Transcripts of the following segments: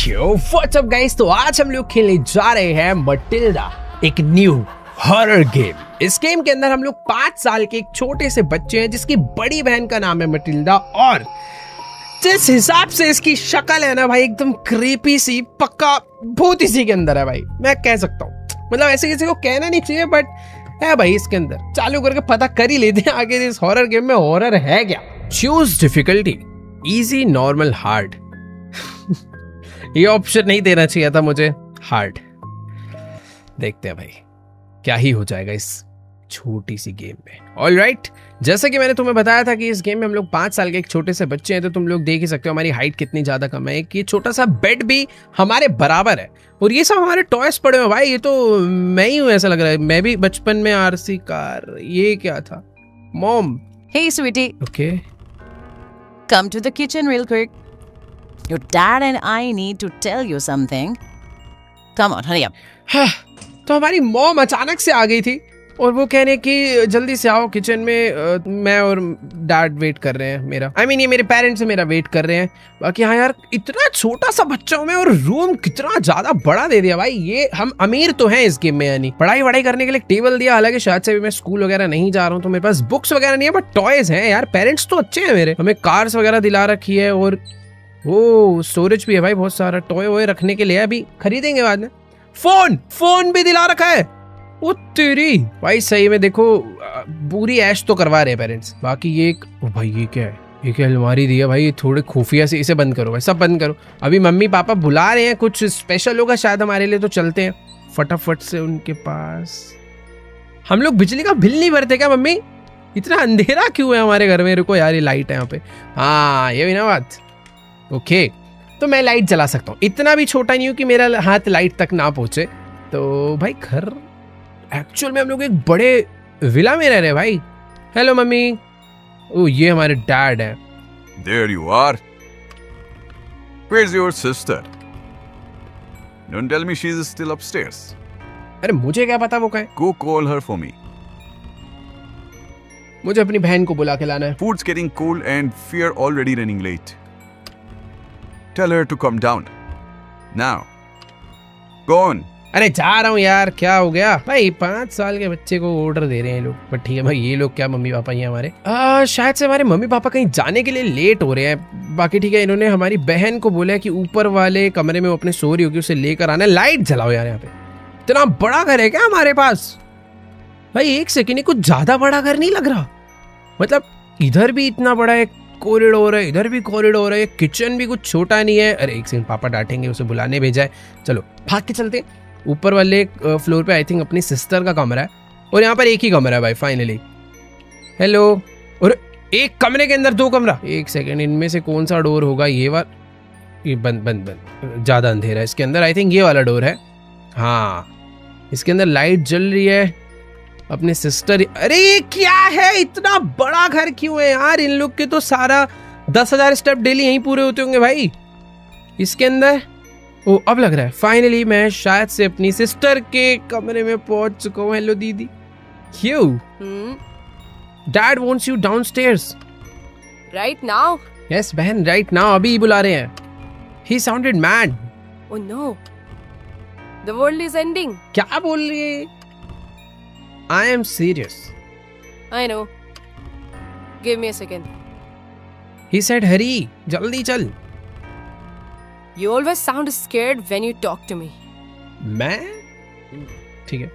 Yo what's up guys, तो आज हम लोग खेलने जा रहे हैं मटिल्डा, एक न्यू हॉरर गेम। इस गेम के अंदर हम लोग 5 साल के एक छोटे से बच्चे हैं जिसकी बड़ी बहन का नाम है मटिल्डा, और जिस हिसाब से इसकी शक्ल है ना भाई, एकदम क्रीपी सी, पक्का भूत इसी के अंदर है भाई, मैं कह सकता हूँ। मतलब ऐसे किसी को कहना नहीं चाहिए बट है भाई इसके अंदर। चालू करके पता कर ही लेते हैं आगे इस हॉरर गेम में हॉरर है क्या। Choose difficulty, easy, normal, hard. ये ऑप्शन नहीं देना चाहिए था मुझे, हार्ड। देखते हैं भाई क्या ही हो जाएगा इस छोटी सी गेम में। ऑलराइट, जैसे कि मैंने तुम्हें बताया था कि इस गेम में हम लोग 5 साल के एक छोटे से बच्चे हैं, तो तुम लोग देख ही सकते हो हमारी हाइट कितनी ज्यादा कम है। एक ये छोटा सा बेड भी हमारे बराबर है, और ये सब हमारे टॉयज पड़े हुए भाई। ये तो मैं ही हूँ ऐसा लग रहा है, मैं भी बचपन में आरसी कार, ये क्या था mom? Hey, sweetie. Okay Come to the kitchen real quick. Your dad and I need to tell you something. Come on, hurry up. हाँ, तो हमारी मॉम अचानक से आ गई थी और वो कह रहे कि जल्दी से आओ किचन में, मैं और डैड वेट कर रहे हैं मेरा। ये मेरे पेरेंट्स मेरा वेट कर रहे हैं। बाकी हाँ यार, इतना छोटा सा बच्चा हूं मैं और रूम कितना ज्यादा बड़ा दे दिया भाई। ये हम अमीर तो हैं इस गेम में, यानी पढ़ाई वढ़ाई करने के लिए टेबल दिया। हालांकि शायद से भी मैं स्कूल वगैरह नहीं जा रहा हूँ तो मेरे पास बुक्स वगैरह नहीं है, बट टॉयज हैं यार। पेरेंट्स तो अच्छे हैं मेरे, हमें कार्स वगैरह दिला रखी है, और वो स्टोरेज भी है भाई बहुत सारा। टॉय वॉय रखने के लिए अभी खरीदेंगे बाद में। फोन भी दिला रखा है। वो तेरी भाई, सही में देखो पूरी ऐश तो करवा रहे हैं पेरेंट्स। बाकी ये ओ भाई, ये क्या है? ये क्या अलमारी दी है भाई? थोड़े खुफिया से इसे बंद करो भाई, सब बंद करो। अभी मम्मी पापा बुला रहे हैं, कुछ स्पेशल होगा शायद हमारे लिए, तो चलते हैं फटाफट से उनके पास। हम लोग बिजली का बिल नहीं भरते क्या मम्मी? इतना अंधेरा क्यों है हमारे घर में? रुको यार, ये लाइट है यहाँ पे। हाँ, ये भी ना बात। ओके, तो मैं लाइट जला सकता हूँ। इतना भी छोटा नहीं हूँ कि मेरा हाथ लाइट तक ना पहुंचे। तो भाई घर एक्चुअल में हम लोग एक बड़े विला में रह रहे हैं भाई। Hello mummy. ओ, ये हमारे डैड है। There you are. Where's your sister? Don't tell me she's still upstairs. अरे मुझे क्या पता वो कहाँ है? Go call her for me. मुझे अपनी बहन को बुला के लाना है। Food's getting cold and we're already running late. Tell her to come down. Now. Go on. अरे जा रहा हूँ यार, क्या हो गया भाई? 5 साल के बच्चे को ऑर्डर दे रहे हैं लोग। बट ठीक है भाई, ये लोग क्या मम्मी पापा ही हैं हमारे। शायद से हमारे मम्मी पापा कहीं जाने के लिए लेट हो रहे हैं। बाकी ठीक है, इन्होंने हमारी बहन को बोला है कि ऊपर वाले कमरे में वो अपने सो रही होगी, उसे लेकर आना है। लाइट जलाओ यार यहाँ पे। इतना बड़ा घर है क्या हमारे पास भाई? एक सेकेंड, कुछ ज्यादा बड़ा घर नहीं लग रहा? मतलब इधर भी इतना बड़ा एक कॉरिडोर है, इधर भी कॉरिडोर है, किचन भी कुछ छोटा नहीं है। अरे एक सेकंड, पापा डांटेंगे, उसे बुलाने भेजा है। चलो भाग के चलते। ऊपर वाले फ्लोर पे आई थिंक अपनी सिस्टर का कमरा है, और यहाँ पर एक ही कमरा है भाई फाइनली। हेलो। और एक कमरे के अंदर 2 कमरा। एक सेकेंड, इनमें से कौन सा डोर होगा? ये वाला? ये बंद ज्यादा अंधेरा है इसके अंदर। आई थिंक ये वाला डोर है। हाँ, इसके अंदर लाइट जल रही है। अपने सिस्टर। अरे ये क्या है? इतना बड़ा घर क्यों है यार? इन लोग के तो सारा 10,000 स्टेप डेली यहीं पूरे होते होंगे भाई इसके अंदर। ओ, अब लग रहा है फाइनली मैं शायद से अपनी सिस्टर के कमरे में पहुंच चुका हूँ। हेलो दीदी। क्यों? Dad wants you downstairs. Right now? Yes बहन, राइट नाउ, अभी बुला रहे हैं। He sounded mad. Oh no. The world is ending. क्या बोल रही है? I am serious. I know. Give me a second. He said hurry, जल्दी चल। You always sound scared when you talk to me. मैं? ठीक है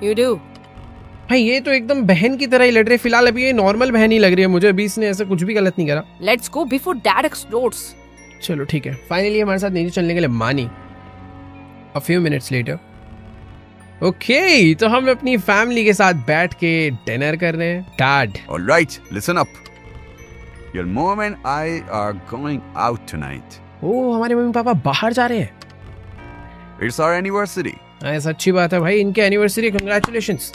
You do. भाई, ये तो एकदम बहन की तरह ही लड़ रही है। फिलहाल अभी ये नॉर्मल बहन ही लग रही है मुझे। अभी इसने ऐसा कुछ भी गलत नहीं करा। Let's go before Dad explodes. चलो ठीक है, फाइनली हमारे साथ नीचे चलने के लिए मानी। A few minutes later. Okay, तो हम अपनी फैमिली के साथ बैठ के डिनर कर रहे हैं। Dad. All right, listen up. Your mom and I are going out tonight. ओ, हमारे मम्मी पापा बाहर जा रहे हैं। It's our anniversary. ऐसा अच्छी बात है भाई, इनके anniversary. Congratulations.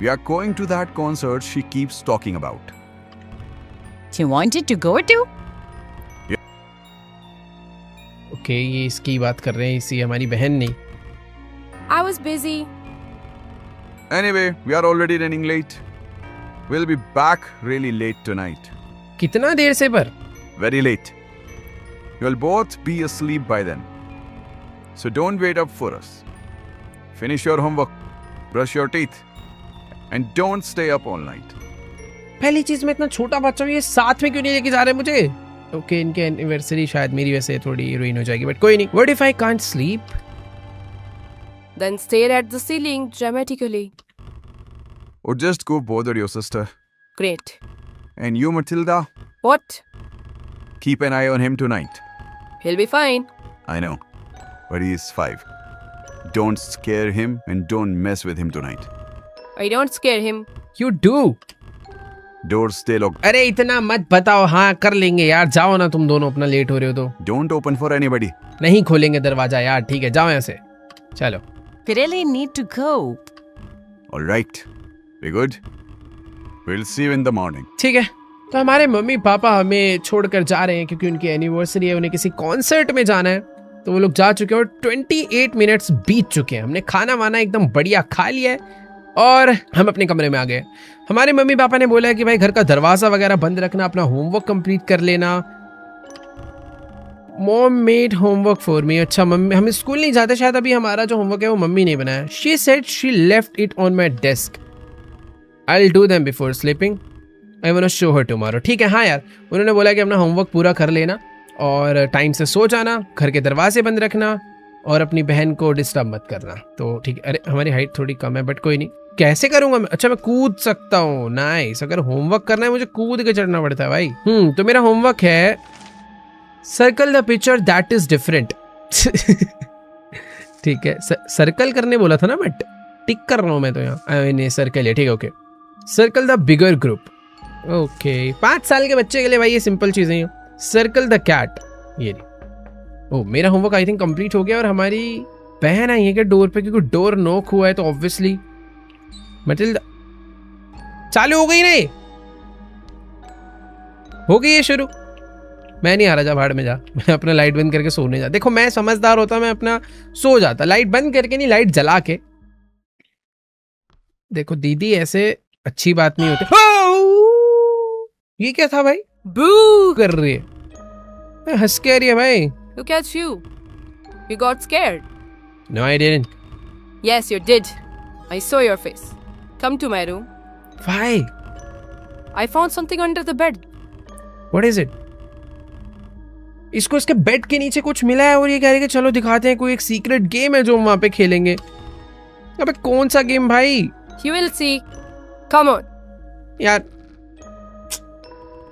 We are going to that concert she keeps talking about. You wanted to go to? Okay, ये इसकी बात कर रहे हैं, इसी हमारी बहन नहीं। I was busy. Anyway, we are already running late. We'll be back really late tonight. कितना देर से पर? Very late. You'll both be asleep by then. So don't wait up for us. Finish your homework, brush your teeth, and don't stay up all night. पहली चीज मैं इतना छोटा बच्चा हूँ, ये साथ में क्यों नहीं लेके जा रहे मुझे? ओके, इनके एनिवर्सरी शायद मेरी वजह से थोड़ी रुइन हो जाएगी, बट कोई नहीं. What if I can't sleep? Then stare at the ceiling dramatically. Or just go bother your sister. Great. And you, Matilda, What? keep an eye on him tonight. He'll be fine. I know, but he is 5. Don't scare him and don't mess with him tonight. I don't scare him. You do. Doors stay locked. अरे इतना मत बताओ, हाँ कर लेंगे यार, जाओ ना तुम दोनों, अपना लेट हो रहे हो तो. Don't open for anybody. नहीं खोलेंगे दरवाजा यार, ठीक है जाओ यहाँ से, चलो. We really need to go. All right. Be good. We'll see you in the morning. ठीक है, तो हमारे मम्मी पापा हमें छोड़कर जा रहे हैं क्योंकि उनकी एनिवर्सरी है, उन्हें किसी कॉन्सर्ट में जाना है. तो वो लोग जा चुके हैं और 28 मिनट्स बीत चुके हैं. हमने खाना वाना एकदम बढ़िया खा लिया है और हम अपने कमरे में आ गए. हमारे मम्मी पापा ने बोला है कि भाई घर का दरवाजा वगैरह बंद रखना, अपना होमवर्क कंप्लीट कर लेना. Mom made homework for me. अच्छा, मम्मी, हम स्कूल नहीं जाते शायद, अभी हमारा जो होमवर्क है वो मम्मी ने बनाया. She said she left it on my desk. I will do them before sleeping. I want to show her tomorrow. ठीक है, हाँ यार, उन्होंने बोला कि अपना होमवर्क पूरा कर लेना और टाइम से सो जाना, घर के दरवाजे बंद रखना और अपनी बहन को डिस्टर्ब मत करना. तो ठीक है. अरे हमारी हाइट थोड़ी कम है, बट कोई नहीं. कैसे करूंगा मैं? अच्छा, मैं कूद सकता हूँ. नाइस. अगर होमवर्क करना है मुझे कूद के चढ़ना पड़ता है भाई. तो मेरा होमवर्क है circle the picture that is different. ठीक है, सर्कल करने बोला था ना, बट टिक कर रहा हूँ मैं तो यहाँ. सर्कल है, ठीक है. Okay, circle the bigger group. Okay, 5 साल के बच्चे के लिए भाई ये सिंपल चीजें हैं. Circle the cat. ये नहीं. ओ, मेरा होमवर्क आई थिंक कंप्लीट हो गया और हमारी बहन आई है क्या डोर पे, क्योंकि डोर नॉक हुआ है तो ऑब्वियसली. मटिल्डा चालू हो गई? नहीं हो गई है शुरू. मैं नहीं आ रहा, जा भाड़ में जा. मैं अपना लाइट बंद करके सोने जा. देखो मैं समझदार होता, मैं अपना सो जाता, लाइट बंद करके नहीं, लाइट जला के. देखो दीदी, ऐसे अच्छी बात नहीं होती. ये क्या था भाई? Boo! कर रही है, हंस के आ रही है भाई. Look at you. You got scared. No, I didn't. Yes, you did. I saw your face. Come to my room. Why? I found something under the bed. What is it? इसको इसके बेड के नीचे कुछ मिला है और ये कह रही है कि चलो दिखाते हैं, कोई एक सीक्रेट गेम है जो हम वहां पे खेलेंगे. अबे कौन सा गेम भाई? You will see. Come on. यार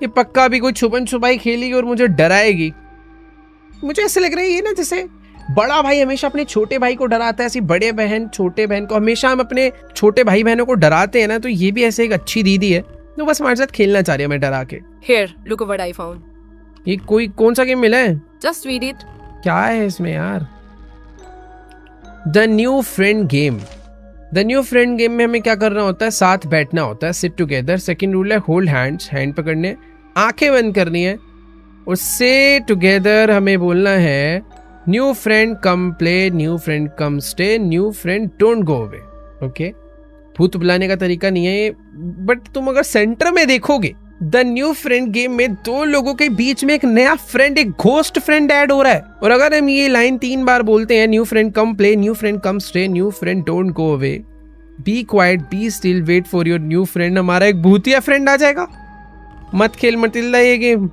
ये पक्का भी कोई छुपन छुपाई खेलेगी और मुझे डराएगी. मुझे ऐसे लग रहा है ये ना, जैसे बड़ा भाई हमेशा अपने छोटे भाई को डराता है, ऐसी बड़े बहन छोटे बहन को, हमेशा हम अपने छोटे भाई बहनों को डराते हैं ना, तो ये भी ऐसे एक अच्छी दीदी है तो बस हमारे साथ खेलना चाह रही है मैं डरा के. Here, look what I found. ये कोई कौन सा गेम मिला है? Just read it. क्या है इसमें यार? The new friend game. The new friend game में हमें क्या करना होता है? साथ बैठना होता है, सिट टुगेदर. सेकंड रूल है होल्ड हैंड्स, हैंड पकड़ने, आंखें बंद करनी है और से टुगेदर हमें बोलना है new friend come play, new friend come stay, new friend don't go away. Okay, भूत बुलाने का तरीका नहीं है, बट तुम अगर सेंटर में देखोगे द न्यू फ्रेंड गेम में 2 लोगों के बीच में एक नया फ्रेंड, एक घोस्ट फ्रेंड ऐड हो रहा है. और अगर हम ये लाइन 3 बार बोलते हैं, new friend come play, new friend come stay, new friend don't go away, be quiet, be still, wait for your new friend, हमारा एक भूतिया फ्रेंड आ जाएगा. मत खेल मटिल्डा ये गेम,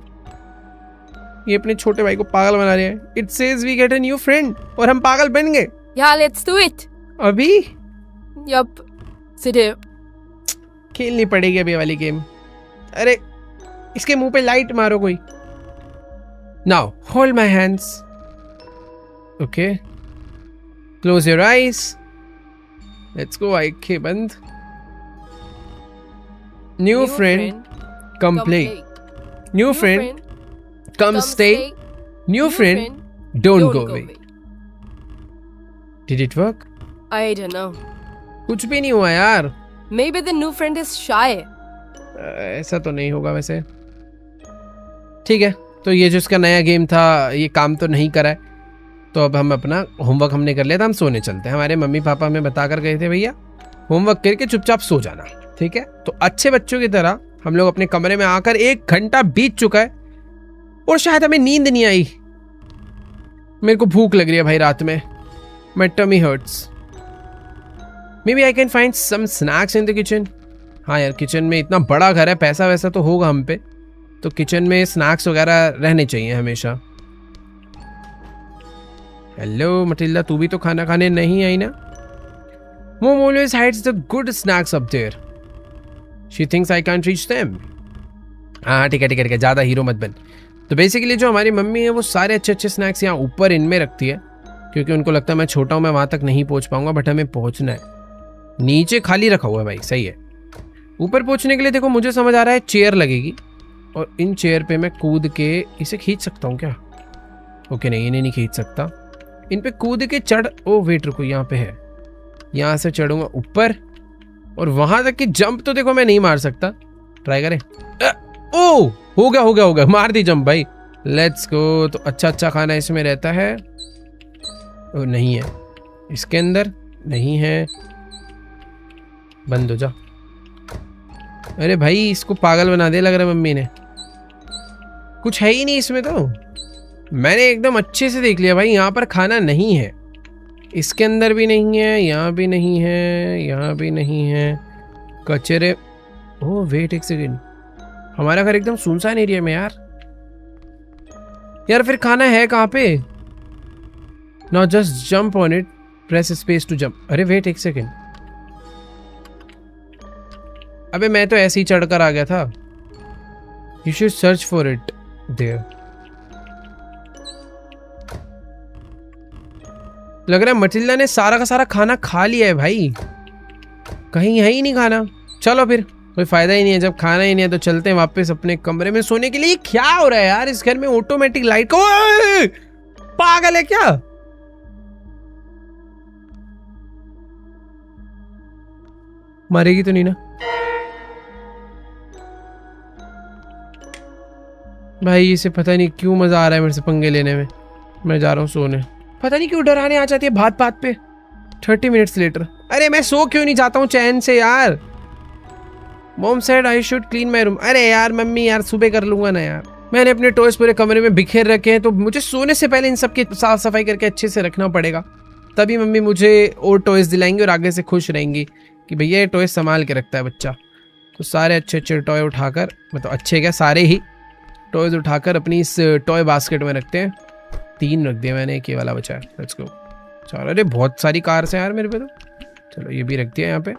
ये अपने छोटे भाई को पागल बना रहे हैं. It says we get a new friend और हम पागल बन गए. Yeah, let's do it. अभी Yup. Sit here. खेलनी पड़ेगी अभी वाली गेम. अरे इसके मुंह पे लाइट मारो कोई. Now hold my hands. Okay, close your eyes. Let's go. आंखें बंद. New friend come play, new friend come stay, new friend don't go away. Did it work? I don't know. कुछ भी नहीं हुआ यार. Maybe the new friend is shy. ऐसा तो नहीं होगा वैसे. ठीक है, तो ये जो इसका नया गेम था ये काम तो नहीं करा है, तो अब हम अपना होमवर्क हमने कर लिया था, हम सोने चलते हैं. हमारे मम्मी पापा हमें बता कर गए थे भैया होमवर्क करके चुपचाप सो जाना. ठीक है, तो अच्छे बच्चों की तरह हम लोग अपने कमरे में आकर 1 घंटा बीत चुका है और शायद हमें नींद नहीं आई. मेरे को भूख लग रही है भाई रात में. My tummy hurts. Maybe I can find some snacks in the kitchen. हाँ यार, किचन में इतना बड़ा घर है, पैसा वैसा तो होगा हम पे, तो किचन में स्नैक्स वगैरह रहने चाहिए हमेशा. हेलो मटिल्डा, तू भी तो खाना खाने नहीं आई ना? Mom always hides the good snacks up there. She thinks I can't reach them. हाँ ठीक है ठीक है ठीक है, ज़्यादा हीरो मत बन. तो बेसिकली जो हमारी मम्मी है वो सारे अच्छे अच्छे स्नैक्स यहाँ ऊपर इनमें रखती है, क्योंकि उनको लगता है मैं छोटा हूँ, मैं वहाँ तक नहीं पहुँच पाऊंगा, बट हमें पहुँचना है. नीचे खाली रखा हुआ है भाई, सही है. ऊपर पहुँचने के लिए देखो मुझे समझ आ रहा है चेयर लगेगी, और इन चेयर पे मैं कूद के इसे खींच सकता हूँ क्या? ओके नहीं, इन्हें नहीं खींच सकता. इन पे कूद के चढ़, ओ वेट रुको, यहाँ पे है, यहाँ से चढ़ूंगा ऊपर, और वहां तक की जंप तो देखो मैं नहीं मार सकता. ट्राई करें. ओ हो गया हो गया हो गया, मार दी जंप भाई. Let's go. तो अच्छा अच्छा खाना इसमें रहता है. ओ नहीं है इसके अंदर, नहीं है. बंद हो जा. अरे भाई इसको पागल बना दे लग रहा है मम्मी ने. कुछ है ही नहीं इसमें. तो मैंने एकदम अच्छे से देख लिया भाई, यहाँ पर खाना नहीं है. इसके अंदर भी नहीं है, यहाँ भी नहीं है, यहाँ भी नहीं है. कचरे. ओह वेट एक सेकेंड, हमारा घर एकदम सुनसान एरिया में यार. यार फिर खाना है कहाँ पे? Now just jump on it, press space to jump. अरे वेट एक सेकेंड, अबे मैं तो ऐसे ही चढ़कर आ गया था. You should search for it there. लग रहा है मटिल्डा ने सारा का सारा खाना खा लिया है भाई, कहीं है ही नहीं खाना. चलो फिर कोई फायदा ही नहीं है, जब खाना ही नहीं है तो चलते हैं वापस अपने कमरे में सोने के लिए. क्या हो रहा है यार इस घर में? ऑटोमेटिक लाइट को, पागल है क्या? मारेगी तो नहीं ना भाई? इसे पता नहीं क्यों मजा आ रहा है मेरे से पंगे लेने में. मैं जा रहा हूँ सोने. पता नहीं क्यों डराने आ जाती है बात बात पे. 30 मिनट्स लेटर. अरे मैं सो क्यों नहीं जाता हूँ चैन से यार? Mom said I should clean my room. अरे यार मम्मी यार, सुबह कर लूंगा ना यार. मैंने अपने टॉयज पूरे कमरे में बिखेर रखे हैं, तो मुझे सोने से पहले इन सब की साफ सफाई करके अच्छे से रखना पड़ेगा, तभी मम्मी मुझे और टॉयज दिलाएंगी और आगे से खुश रहेंगी कि भैया ये टॉयज संभाल के रखता है बच्चा. तो सारे अच्छे अच्छे टॉय उठाकर, मतलब अच्छे क्या, सारे ही टॉयज उठाकर अपनी इस टॉय बास्केट में रखते हैं. 3 रख दिया मैंने, एक ये वाला बचा है. Let's go. चलो. अरे बहुत सारी कार्स हैं यार मेरे पे तो. चलो ये भी रख दिया यहाँ पे.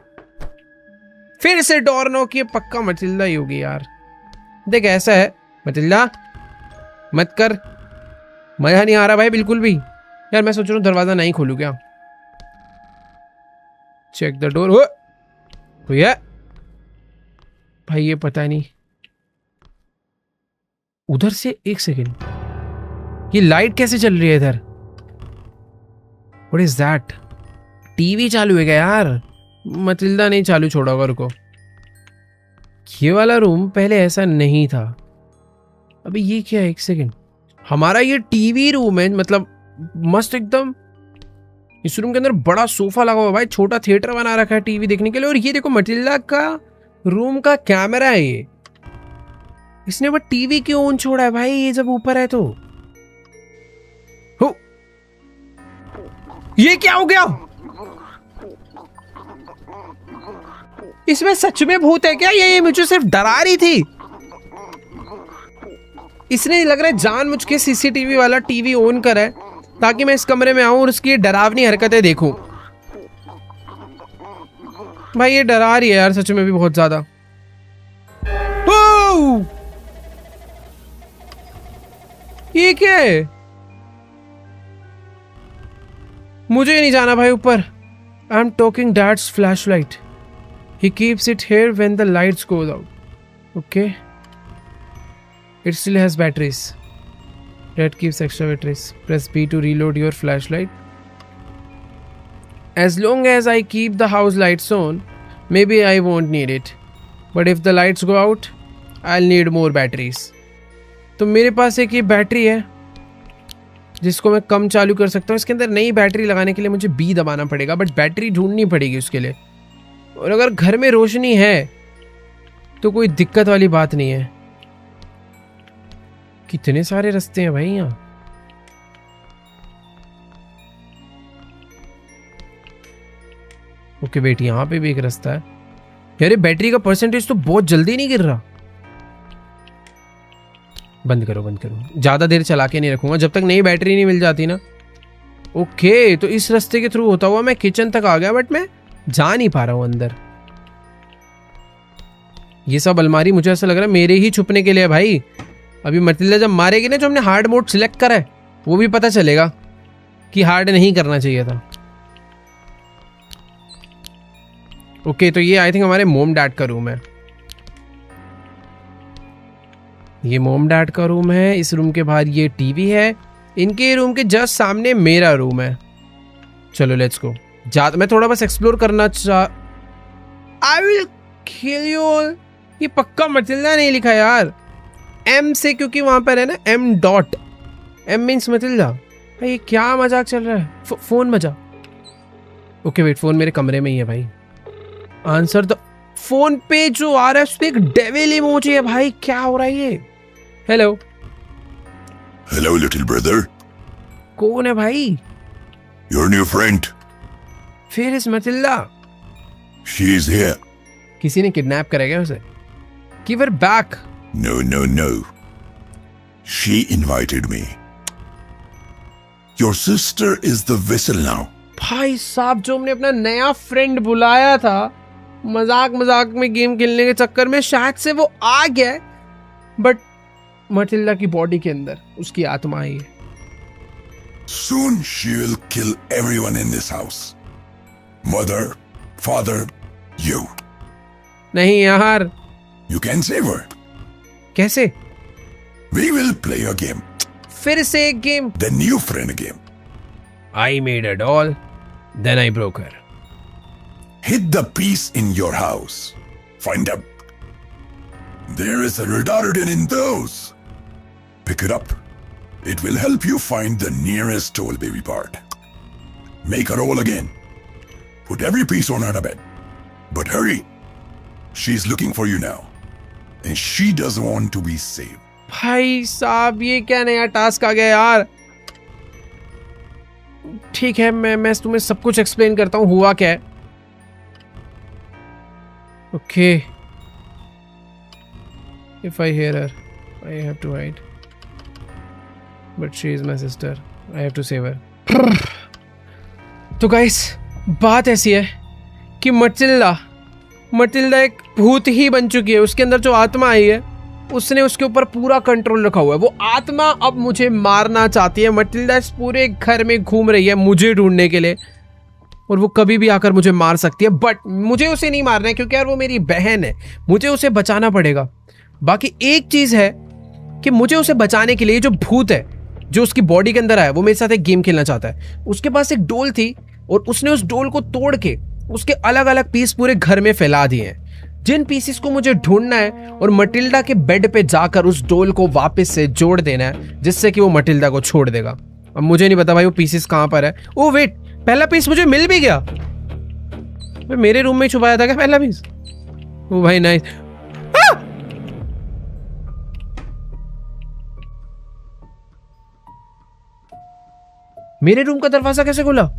फिर से डोर नॉक, ये पक्का मटिल्डा ही होगी यार. देख ऐसा है मटिल्डा, मत कर, मजा नहीं आ रहा भाई बिल्कुल भी. यार मैं सोच रहा हूँ दरवाजा नहीं खोलूं क्या. Check the door. कोई है भाई? ये पता नहीं. उधर से एक सेकेंड, ये लाइट कैसे चल रही है इधर? What is that? टीवी चालू है क्या यार? मटिल्डा नहीं चालू छोड़ा होगा. रुको, ये वाला रूम पहले ऐसा नहीं था. अभी ये क्या है? एक सेकेंड, हमारा ये टीवी रूम है, मतलब मस्त एकदम. इस रूम के अंदर बड़ा सोफा लगा हुआ भाई, छोटा थिएटर बना रखा है टीवी देखने के लिए. और ये देखो मटिल्डा का रूम का कैमरा है ये. इसने वो टीवी क्यों ऑन छोड़ा है भाई, ये जब ऊपर है तो? हो, ये क्या हो गया? इसमें सच में भूत है क्या? ये मुझे सिर्फ डरा रही थी. इसने लग रहा है जानबूझ के सीसीटीवी वाला टीवी ऑन करा है ताकि मैं इस कमरे में आऊं और उसकी डरावनी हरकतें देखूं. भाई ये डरा रही है यार सच में भी बहुत ज्यादा. ये क्या है? मुझे नहीं जाना भाई ऊपर. I am talking dad's flashlight. He keeps it here when the lights goes out. Okay. It still has batteries. Dad keeps extra batteries. Press B to reload your flashlight. As long as I keep the house lights on, maybe I won't need it. But if the lights go out, I'll need more batteries. तो मेरे पास एक ये battery है जिसको मैं कम चालू कर सकता हूँ. इसके अंदर नई बैटरी लगाने के लिए मुझे B दबाना पड़ेगा, बट बैटरी ढूंढनी पड़ेगी उसके लिए. और अगर घर में रोशनी है तो कोई दिक्कत वाली बात नहीं है. कितने सारे रास्ते हैं भाई यहाँ. ओके वेट, यहाँ पे भी एक रास्ता है यार। बैटरी का परसेंटेज तो बहुत जल्दी नहीं गिर रहा। बंद करो बंद करो, ज्यादा देर चला के नहीं रखूंगा जब तक नई बैटरी नहीं मिल जाती ना। ओके तो इस रास्ते के थ्रू होता हुआ मैं किचन तक आ गया, बट मैं जा नहीं पा रहा हूं अंदर। ये सब अलमारी मुझे ऐसा लग रहा है मेरे ही छुपने के लिए है भाई। अभी मटिल्डा जब मारेगी ना, जो हमने हार्ड मोड सिलेक्ट करा है, वो भी पता चलेगा कि हार्ड नहीं करना चाहिए था। ओके तो ये आई थिंक हमारे मोम डैड का रूम है। ये मोम डैड का रूम है। इस रूम के बाहर ये टीवी है। इनके रूम के जस्ट सामने मेरा रूम है। चलो लेट्स गो। मैं थोड़ा बस एक्सप्लोर करना I will kill you all. ये पक्का मटिल्डा नहीं लिखा यार, एम से, क्योंकि वहां पर है ना M dot, M means Matilda. भाई ये क्या मजाक चल रहा है? फोन बजा। ओके वेट, फोन मेरे कमरे में ही है भाई। आंसर द फोन पे जो आ रहा है उसपे एक डेविल इमोजी है भाई। क्या हो रहा है ये? Hello hello little brother. कौन है भाई? Your new friend. फिर इस मटिल्डा, शी इज हियर। किसी ने किडनैप करा क्या उसे? Give her back. No no no, she invited me. Your sister is the vessel now. भाई साहब, जो हमने अपना नया फ्रेंड बुलाया था मजाक मजाक में गेम खेलने के चक्कर में, शायद से वो आ गया, बट मटिल्डा की बॉडी के अंदर उसकी आत्मा आई है। Soon she will kill everyone in this house. Mother, father, you. नहीं यार। You can save her. कैसे? We will play a game. फिर से एक game? The new friend game. I made a doll, then I broke her. Hit the piece in your house. Find out. There is a retardant in those. Pick it up. It will help you find the nearest toll baby part. Make her roll again. Put every piece on her bed. But hurry. She's looking for you now. And she doesn't want to be saved. भाई साहब, ये क्या नया task आ गया यार? ठीक है, मैं तुम्हें सब कुछ एक्सप्लेन करता हूँ हुआ क्या है। Okay, if I hear her I have to hide, but she is my sister, I have to save her. तो गाइस, बात ऐसी है कि मटिल्डा एक भूत ही बन चुकी है। उसके अंदर जो आत्मा आई है, उसने उसके ऊपर पूरा कंट्रोल रखा हुआ है। वो आत्मा अब मुझे मारना चाहती है। मटिल्डा इस पूरे घर में घूम रही है मुझे ढूंढने के लिए, और वो कभी भी आकर मुझे मार सकती है, बट मुझे उसे नहीं मारना है क्योंकि यार वो मेरी बहन है। मुझे उसे बचाना पड़ेगा। बाकी एक चीज है कि मुझे उसे बचाने के लिए जो भूत है जो उसकी बॉडी के अंदर आया, वो मेरे साथ एक गेम खेलना चाहता है। उसके पास एक डोल थी और उसने उस डोल को तोड़ के उसके अलग अलग पीस पूरे घर में फैला दिए हैं। जिन पीसेस को मुझे ढूंढना है और मटिल्डा के बेड पे जाकर उस डोल को वापस से जोड़ देना है, जिससे कि वो मटिल्डा को छोड़ देगा। अब मुझे नहीं पता भाई वो पीसेस कहां पर है। ओ वेट, पहला पीस मुझे मिल भी गया। मेरे रूम में छुपाया था क्या पहला पीस? ओ भाई नाइस। मेरे रूम का दरवाजा कैसे खुला?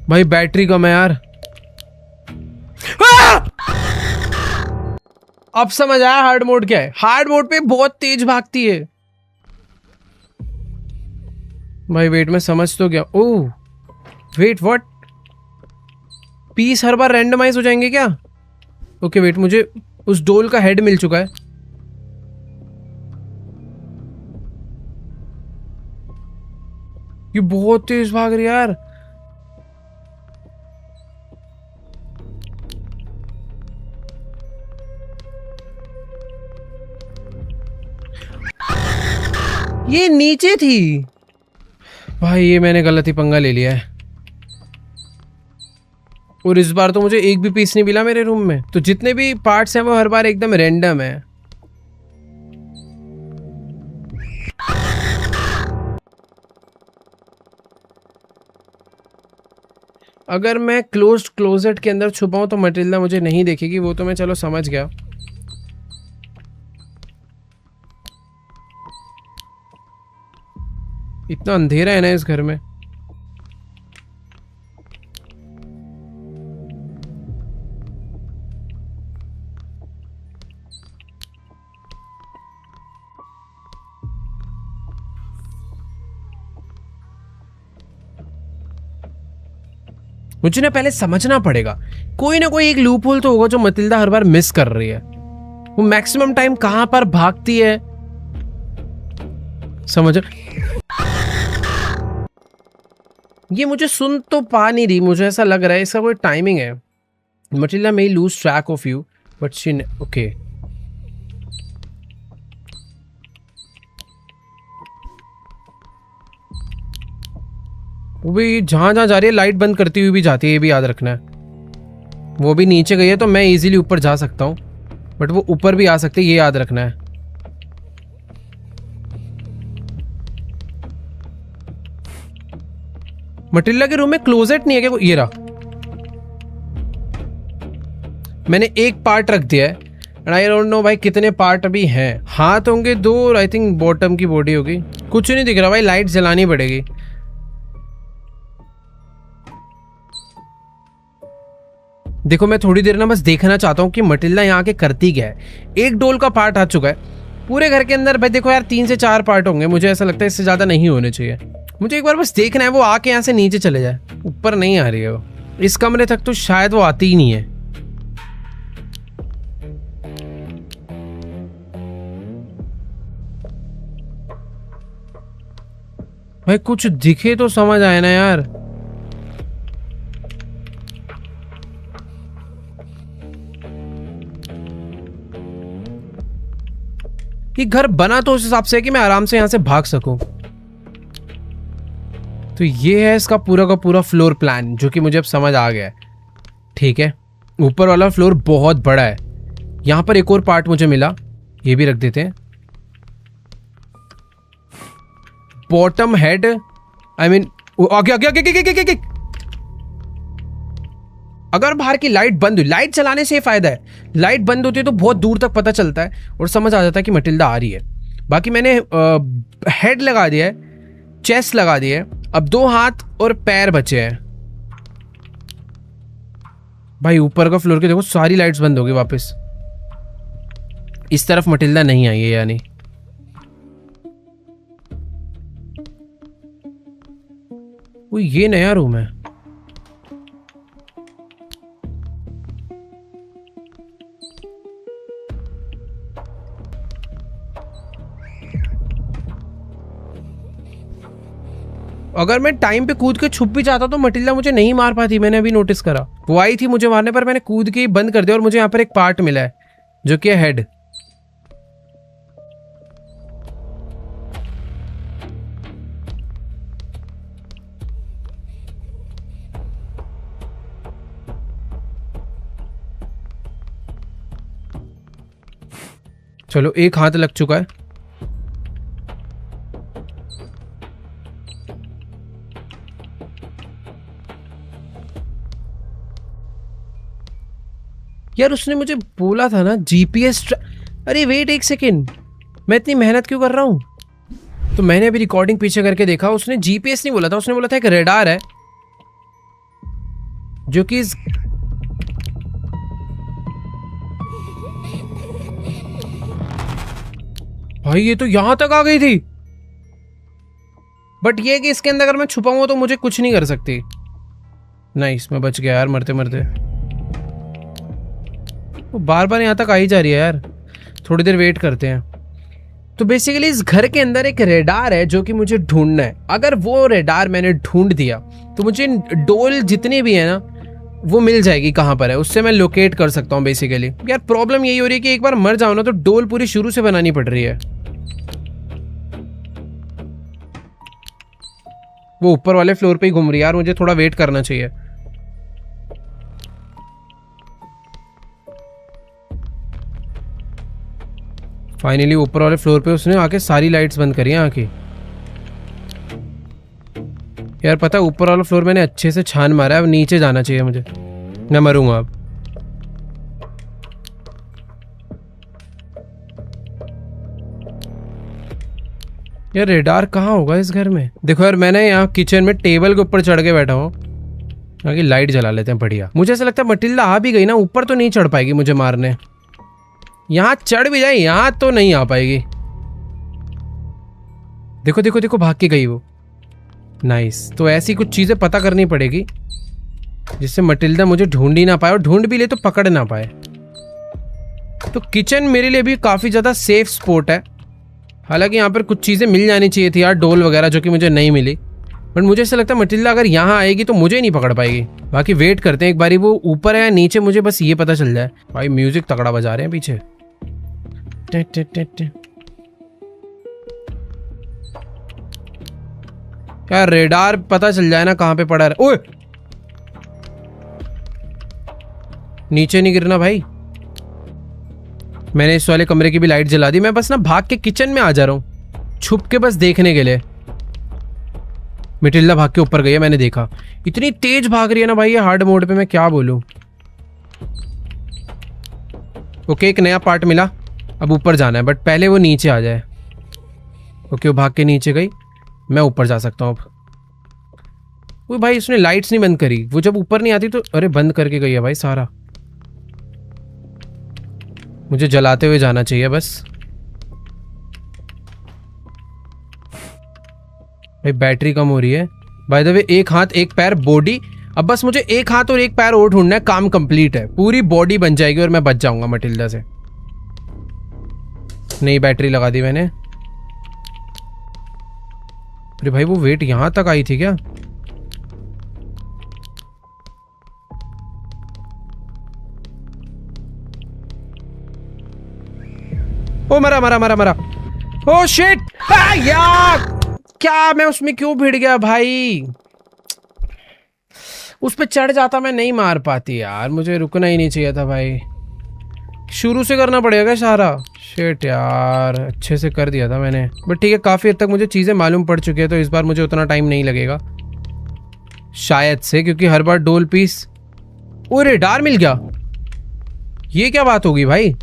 भाई बैटरी कम है यार। अब समझ आया हार्ड मोड क्या है। हार्ड मोड पे बहुत तेज भागती है। भाई वेट, मैं समझ तो गया। Oh wait, what? पीस हर बार रैंडमाइज हो जाएंगे क्या? ओके वेट, मुझे उस डोल का हेड मिल चुका है। ये बहुत तेज भाग रही है यार। ये नीचे थी। भाई ये मैंने गलत ही पंगा ले लिया है। और इस बार तो मुझे एक भी पीस नहीं मिला मेरे रूम में। तो जितने भी पार्ट्स हैं वो हर बार एकदम रैंडम है। अगर मैं क्लोज्ड क्लोजेट के अंदर छुपाऊं तो मटिल्डा मुझे नहीं देखेगी, वो तो मैं चलो समझ गया। इतना अंधेरा है ना इस घर में। मुझे ना पहले समझना पड़ेगा, कोई ना कोई एक लूप होल तो होगा जो मटिल्डा हर बार मिस कर रही है। वो मैक्सिमम टाइम कहां पर भागती है समझ। ये मुझे सुन तो पा नहीं रही, मुझे ऐसा लग रहा है इसका कोई टाइमिंग है। Matilda may lose track of you but she okay। वो भी जहां जहां जा रही है लाइट बंद करती हुई भी जाती है, ये भी याद रखना है। वो भी नीचे गई है तो मैं इजीली ऊपर जा सकता हूँ, बट वो ऊपर भी आ सकती है, ये याद रखना है। मटिल्डा के रूम में क्लोजेट नहीं है क्या? ये रहा, मैंने एक पार्ट रख दिया है एंड आई डोंट नो भाई कितने पार्ट अभी हैं। हाथ होंगे 2 और आई थिंक बॉटम की बॉडी होगी। कुछ नहीं दिख रहा भाई, लाइट जलानी पड़ेगी। देखो मैं थोड़ी देर ना बस देखना चाहता हूँ कि मटिल्डा यहाँ के करती क्या है। एक डोल का पार्ट आ चुका है पूरे घर के अंदर भाई। देखो यार 3 से 4 पार्ट होंगे, मुझे ऐसा लगता है इससे ज्यादा नहीं होने चाहिए। मुझे एक बार बस देखना है वो आके यहाँ से नीचे चले जाए, ऊपर नहीं आ रही है वो। इस कमरे तक तो शायद वो आती ही नहीं है। भाई कुछ दिखे तो समझ आए ना यार। ये घर बना तो उस हिसाब से है कि मैं आराम से यहां से भाग सकूं। तो ये है इसका पूरा का पूरा फ्लोर प्लान, जो कि मुझे अब समझ आ गया है। ठीक है, ऊपर वाला फ्लोर बहुत बड़ा है। यहां पर एक और पार्ट मुझे मिला, ये भी रख देते हैं। बॉटम हेड, आई मीन आगे आगे आगे आगे आगे आगे। अगर बाहर की लाइट बंद हुई, लाइट चलाने से फायदा है, लाइट बंद होती है तो बहुत दूर तक पता चलता है और समझ आ जाता है कि मटिल्डा आ रही है। बाकी मैंने हेड लगा दिया है, चेस्ट लगा दिया है, अब 2 हाथ और पैर बचे हैं। भाई ऊपर का फ्लोर के देखो सारी लाइट्स बंद हो गई वापस। इस तरफ मटिल्डा नहीं आई है यानी। वो ये नया रूम है। अगर मैं टाइम पे कूद के छुप भी जाता तो मटिल्डा मुझे नहीं मार पाती, मैंने अभी नोटिस करा। वो आई थी मुझे मारने पर मैंने कूद के बंद कर दिया और मुझे यहाँ पर एक पार्ट मिला है जो कि है हेड। चलो एक हाथ लग चुका है। यार उसने मुझे बोला था ना जीपीएस। अरे वेट एक सेकेंड, मैं इतनी मेहनत क्यों कर रहा हूं? तो मैंने अभी रिकॉर्डिंग पीछे करके देखा, उसने जीपीएस नहीं बोला था, उसने बोला था एक रेडार है जो कि भाई ये तो यहां तक आ गई थी। बट ये कि इसके अंदर अगर मैं छुपाऊंगा तो मुझे कुछ नहीं कर सकती। नहीं, इसमें बच गया यार मरते मरते। वो बार बार यहाँ तक आ ही जा रही है यार, थोड़ी देर वेट करते हैं। तो बेसिकली इस घर के अंदर एक रेडार है जो कि मुझे ढूंढना है। अगर वो रेडार मैंने ढूंढ दिया तो मुझे डोल जितनी भी है ना वो मिल जाएगी कहाँ पर है, उससे मैं लोकेट कर सकता हूँ बेसिकली। यार प्रॉब्लम यही हो रही है कि एक बार मर जाओ ना तो डोल पूरी शुरू से बनानी पड़ रही है। वो ऊपर वाले फ्लोर पे ही घूम रही है यार, मुझे थोड़ा वेट करना चाहिए। फाइनली ऊपर वाले फ्लोर पे उसने आके सारी लाइट्स बंद करी हैं आके। यार पता है ऊपर वाला फ्लोर मैंने अच्छे से छान मारा है, अब नीचे जाना चाहिए मुझे, मैं मरूंगा अब। यार रेडार कहाँ होगा इस घर में? देखो यार मैंने यहाँ किचन में टेबल के ऊपर चढ़ के बैठा हूँ, आगे लाइट जला लेते हैं। बढ़िया, मुझे ऐसा लगता है मटिल्डा आ भी गई ना ऊपर तो नहीं चढ़ पाएगी मुझे मारने। यहाँ चढ़ भी जाए यहाँ तो नहीं आ पाएगी। देखो देखो देखो भाग के गई वो। नाइस, तो ऐसी कुछ चीजें पता करनी पड़ेगी जिससे मटिल्डा मुझे ढूंढ ही ना पाए, और ढूंढ भी ले तो पकड़ ना पाए। तो किचन मेरे लिए भी काफी ज्यादा सेफ स्पॉट है। हालांकि यहाँ पर कुछ चीजें मिल जानी चाहिए थी यार, डोल वगैरह, जो कि मुझे नहीं मिली। बट मुझे ऐसा लगता है मटिल्डा अगर यहाँ आएगी तो मुझे नहीं पकड़ पाएगी। बाकी वेट करते हैं एक बारी, वो ऊपर है या नीचे मुझे बस ये पता चल जाए। भाई म्यूजिक तगड़ा बजा रहे हैं पीछे। यार रेडार पता चल जाए ना कहाँ पे पड़ा है। ओए नीचे नहीं गिरना भाई। मैंने इस वाले कमरे की भी लाइट जला दी। मैं बस ना भाग के किचन में आ जा रहा हूँ छुप के, बस देखने के लिए। मटिल्डा भाग के ऊपर गई है, मैंने देखा। इतनी तेज भाग रही है ना भाई ये हार्ड मोड पे, मैं क्या बोलूं। ओके एक नया पार्ट मिला, अब ऊपर जाना है, बट पहले वो नीचे आ जाए। ओके वो भाग के नीचे गई, मैं ऊपर जा सकता हूँ अब। वो भाई उसने लाइट्स नहीं बंद करी, वो जब ऊपर नहीं आती तो अरे बंद करके गई है भाई सारा। मुझे जलाते हुए जाना चाहिए बस। भाई बैटरी कम हो रही है। बाय द वे एक हाथ एक पैर बॉडी, अब बस मुझे एक हाथ और एक पैर और ढूंढना है, काम कंप्लीट है। पूरी बॉडी बन जाएगी और मैं बच जाऊंगा मटिल्डा से। नई बैटरी लगा दी मैंने। अरे भाई वो वेट यहां तक आई थी क्या? ओ मरा मरा मरा मरा। ओ शिट यार, क्या मैं उसमें क्यों भिड़ गया भाई? उस पे चढ़ जाता मैं नहीं मार पाती यार, मुझे रुकना ही नहीं चाहिए था भाई। शुरू से करना पड़ेगा सारा। शिट यार, अच्छे से कर दिया था मैंने, बट ठीक है काफी हद तक मुझे चीजें मालूम पड़ चुकी है, तो इस बार मुझे उतना टाइम नहीं लगेगा शायद से, क्योंकि हर बार डोल पीस। ओ रेडार मिल गया, ये क्या बात होगी भाई?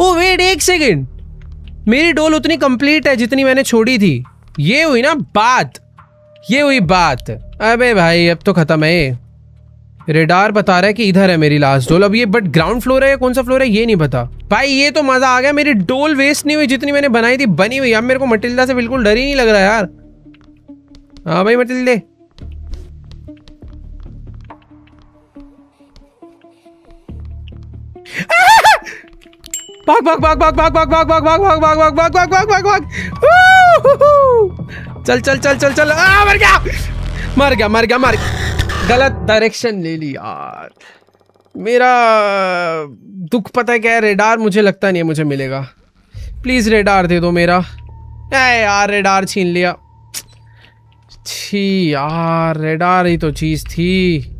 ओ वेट एक सेकेंड, मेरी डोल उतनी कंप्लीट है जितनी मैंने छोड़ी थी। ये हुई ना बात, ये हुई बात। अबे भाई अब तो खत्म है ये। रेडार बता रहा है कि इधर है मेरी लास्ट डोल। अब ये बट ग्राउंड फ्लोर है या कौन सा फ्लोर है ये नहीं पता। भाई ये तो मजा आ गया, मेरी डोल वेस्ट नहीं हुई, जितनी मैंने बनाई थी बनी हुई। अब मेरे को मटिल्डा से बिल्कुल डर ही नहीं लग रहा यार। हाँ भाई मटिल्डे, भाग भाग भाग भाग भाग भाग भाग भाग भाग भाग भाग भाग भाग भाग भाग भाग। चल चल चल चल चल। मर गया मर गया मर गया मर गया। गलत डायरेक्शन ले ली यार। मेरा दुख पता है क्या है, रेडार मुझे लगता नहीं है मुझे मिलेगा। प्लीज रेडार दे दो मेरा। यार रेडार छीन लिया। छी यार, रेडार ही तो चीज थी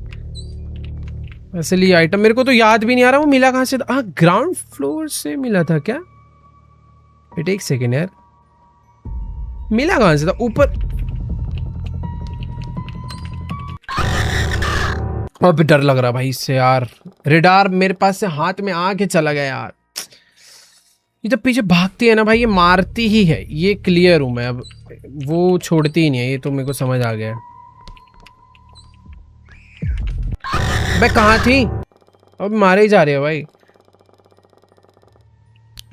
असली आइटम। मेरे को तो याद भी नहीं आ रहा वो मिला कहां से था। हाँ ग्राउंड फ्लोर से मिला था क्या? वेट एक सेकेंड यार, मिला कहां से था? ऊपर। अब डर लग रहा भाई इससे यार। रेडार मेरे पास से हाथ में आके चला गया यार। ये जब पीछे भागती है ना भाई, ये मारती ही है, ये क्लियर हूं मैं। अब वो छोड़ती ही नहीं है, ये तो मेरे को समझ आ गया। मैं कहाँ थी? अब मारे ही जा रहे हो भाई।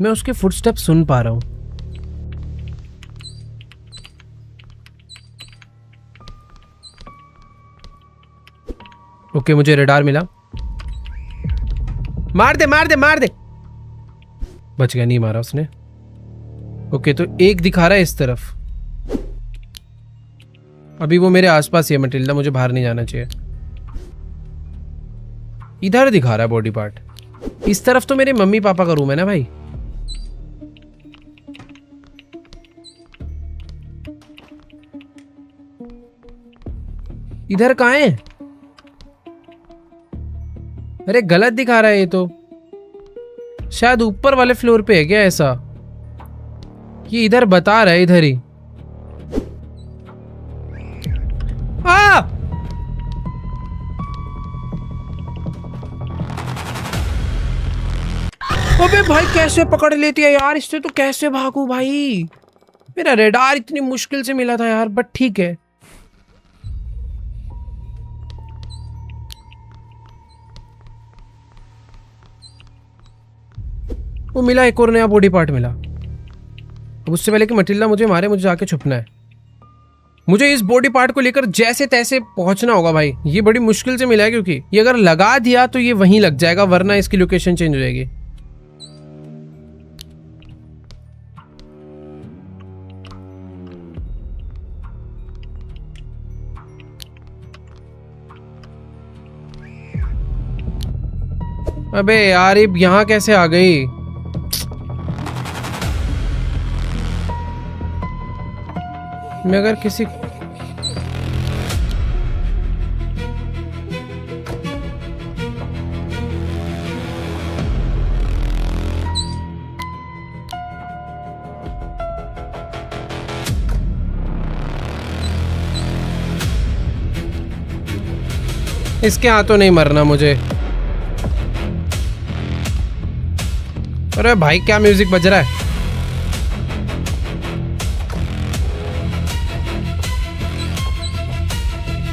मैं उसके फुटस्टेप सुन पा रहा हूं। ओके मुझे रेडार मिला। मार दे मार दे मार दे। बच गया, नहीं मारा उसने। ओके तो एक दिखा रहा है इस तरफ। अभी वो मेरे आसपास ही है मटिल्डा, मुझे बाहर नहीं जाना चाहिए। इधर दिखा रहा है बॉडी पार्ट। इस तरफ तो मेरे मम्मी पापा का रूम है ना भाई। इधर कहाँ है? अरे गलत दिखा रहा है ये तो। शायद ऊपर वाले फ्लोर पे है क्या ऐसा? ये इधर बता रहा है, इधर ही। अबे भाई कैसे पकड़ लेती है यार, इससे तो कैसे भागू भाई। मेरा रेडार इतनी मुश्किल से मिला था यार, बट ठीक है। वो मिला, एक और नया बॉडी पार्ट मिला। अब उससे पहले कि मटिल्डा मुझे मारे, मुझे जाके छुपना है। मुझे इस बॉडी पार्ट को लेकर जैसे तैसे पहुंचना होगा भाई। ये बड़ी मुश्किल से मिला है, क्योंकि ये अगर लगा दिया तो ये वहीं लग जाएगा, वरना इसकी लोकेशन चेंज हो जाएगी। अबे यार ये यहाँ कैसे आ गई? मैं अगर किसी इसके हाथों नहीं मरना मुझे। अरे भाई क्या म्यूजिक बज रहा है?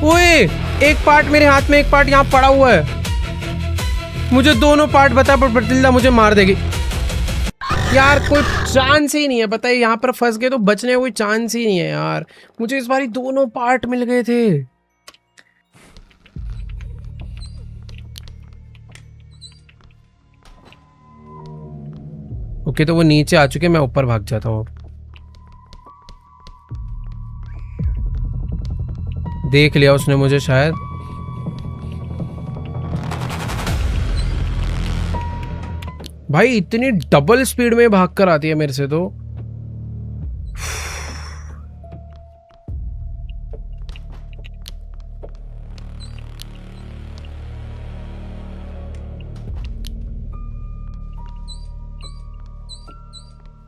ओए, एक पार्ट मेरे हाथ में, एक पार्ट यहाँ पड़ा हुआ है। मुझे दोनों पार्ट बता, पर मटिल्डा मुझे मार देगी यार। कोई चांस ही नहीं है, पता है यहाँ पर फंस गए तो बचने का कोई चांस ही नहीं है यार। मुझे इस बारी दोनों पार्ट मिल गए थे। ओके तो वो नीचे आ चुके, मैं ऊपर भाग जाता हूँ। देख लिया उसने मुझे शायद। भाई इतनी डबल स्पीड में भाग कर आती है मेरे से तो।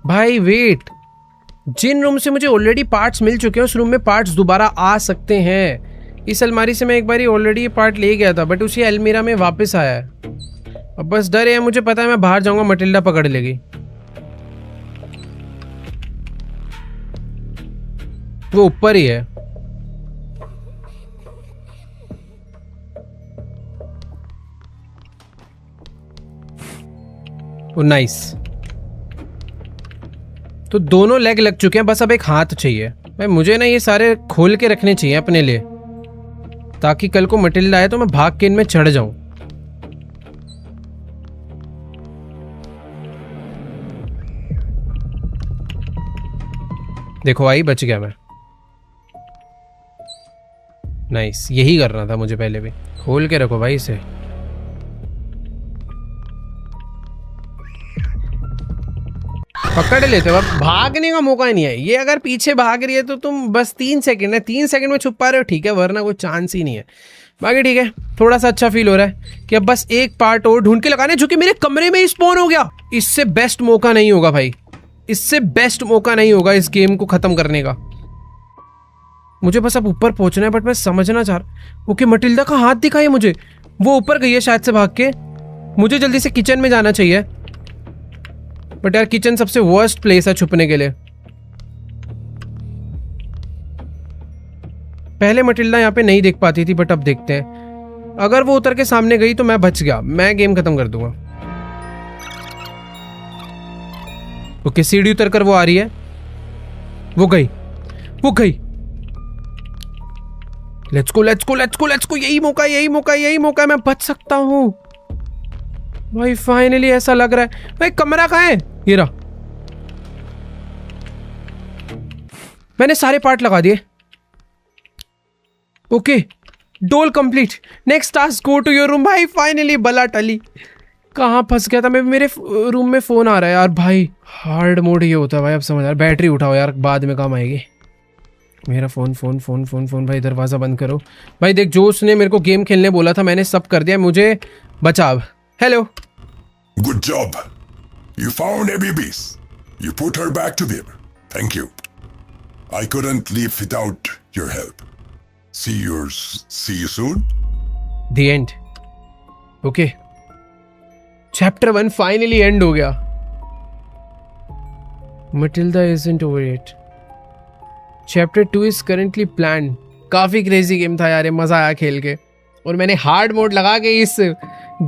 भाई वेट, जिन रूम से मुझे ऑलरेडी पार्ट्स मिल चुके हैं उस रूम में पार्ट्स दोबारा आ सकते हैं। इस अलमारी से मैं एक बार ऑलरेडी ये पार्ट ले गया था, बट उसी अलमीरा में वापस आया है। अब बस डर है, मुझे पता है मैं बाहर जाऊंगा मटिल्डा पकड़ लेगी। वो ऊपर ही है। ओ नाइस, तो दोनों लेग लग चुके हैं, बस अब एक हाथ चाहिए। भाई मुझे ना ये सारे खोल के रखने चाहिए अपने लिए, ताकि कल को मटिल्डा आए तो मैं भाग के इनमें चढ़ जाऊं। देखो आई, बच गया मैं। नाइस, यही करना था मुझे पहले भी। खोल के रखो भाई इसे। पकड़ लेते हो, अब भागने का मौका ही नहीं है। ये अगर पीछे भाग रही है तो तुम बस 3 सेकंड है, 3 सेकंड में छुप पा रहे हो, ठीक है, वरना कोई चांस ही नहीं है। बाकी ठीक है, थोड़ा सा अच्छा फील हो रहा है कि अब बस एक पार्ट और ढूंढ के लगाने, जो कि मेरे कमरे में ही स्पॉन हो गया। इससे बेस्ट मौका नहीं होगा भाई, इससे बेस्ट मौका नहीं होगा इस गेम को खत्म करने का। मुझे बस अब ऊपर पहुंचना है, बट मैं समझना चाह रहा। ओके मटिल्डा का हाथ दिखाई मुझे, वो ऊपर गई है शायद से भाग के। मुझे जल्दी से किचन में जाना चाहिए, बट यार किचन सबसे वर्स्ट प्लेस है छुपने के लिए। पहले मटिल्डा यहाँ पे नहीं देख पाती थी, बट अब देखते हैं। अगर वो उतर के सामने गई तो मैं बच गया, मैं गेम खत्म कर दूंगा। ओके सीढ़ी उतर कर वो आ रही है, वो गई, वो गई। Let's go let's go let's go let's go, यही मौका यही मौका यही मौका, मैं बच सकता हूँ भाई। फाइनली ऐसा लग रहा है। भाई कमरा कहाँ है? ये रहा। मैंने सारे पार्ट लगा दिए। Okay doll complete, next task go to your room. भाई फाइनली बला टली। कहाँ फंस गया था मैं? मेरे रूम में फोन आ रहा है यार। भाई हार्ड मोड ये होता है भाई, अब समझ यार। बैटरी उठाओ यार, बाद में काम आएगी। मेरा phone phone phone phone phone भाई दरवाजा बंद करो। भाई देख, जो उसने मेरे को गेम खेलने बोला था मैंने सब कर दिया, मुझे बचा अब। Hello. Good job. You found Abby Beast. You put her back to them. Thank you. I couldn't leave without your help. See you soon. The end. Okay. Chapter 1 finally end हो गया. Matilda isn't over yet. Chapter 2 is currently planned. काफी crazy game था यार, मजा आया खेल के. और मैंने हार्ड मोड लगा के इस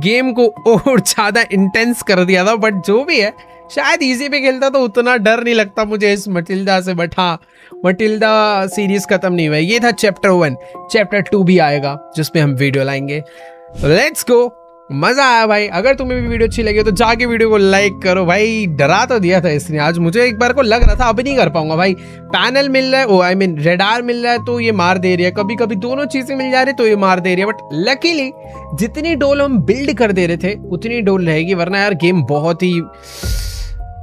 गेम को और ज्यादा इंटेंस कर दिया था. बट जो भी है, शायद इजी पे खेलता तो उतना डर नहीं लगता मुझे इस मटिल्डा से. बट हाँ, मटिल्डा सीरीज खत्म नहीं हुआ. ये था चैप्टर 1. चैप्टर 2 भी आएगा जिसपे हम वीडियो लाएंगे. Let's go. मजा आया भाई. अगर तुम्हें भी वीडियो अच्छी लगी तो जाके वीडियो को लाइक करो भाई. डरा तो दिया था इसने आज मुझे. एक बार को लग रहा था अब नहीं कर पाऊंगा भाई. पैनल मिल रहा है, आई मीन रेडार मिल रहा है तो ये मार दे रही है. कभी कभी दोनों चीजें मिल जा रही तो ये मार दे रही है. बट लकीली जितनी डोल हम बिल्ड कर दे रहे थे उतनी डोल रहेगी, वरना यार गेम बहुत ही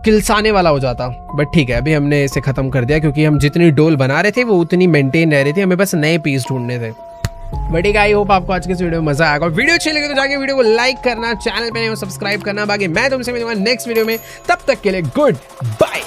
किलसाने वाला हो जाता. बट ठीक है, अभी हमने इसे खत्म कर दिया क्योंकि हम जितनी डोल बना रहे थे वो उतनी मेंटेन रह रही थी. हमें बस नए पीस ढूंढने थे. बट आई होप आपको आज के इस वीडियो में मजा आएगा. वीडियो अच्छी लगे तो जाके वीडियो को लाइक करना, चैनल पे नए सब्सक्राइब करना. बाकी मैं तुमसे मिलूंगा नेक्स्ट वीडियो में. तब तक के लिए गुड बाय.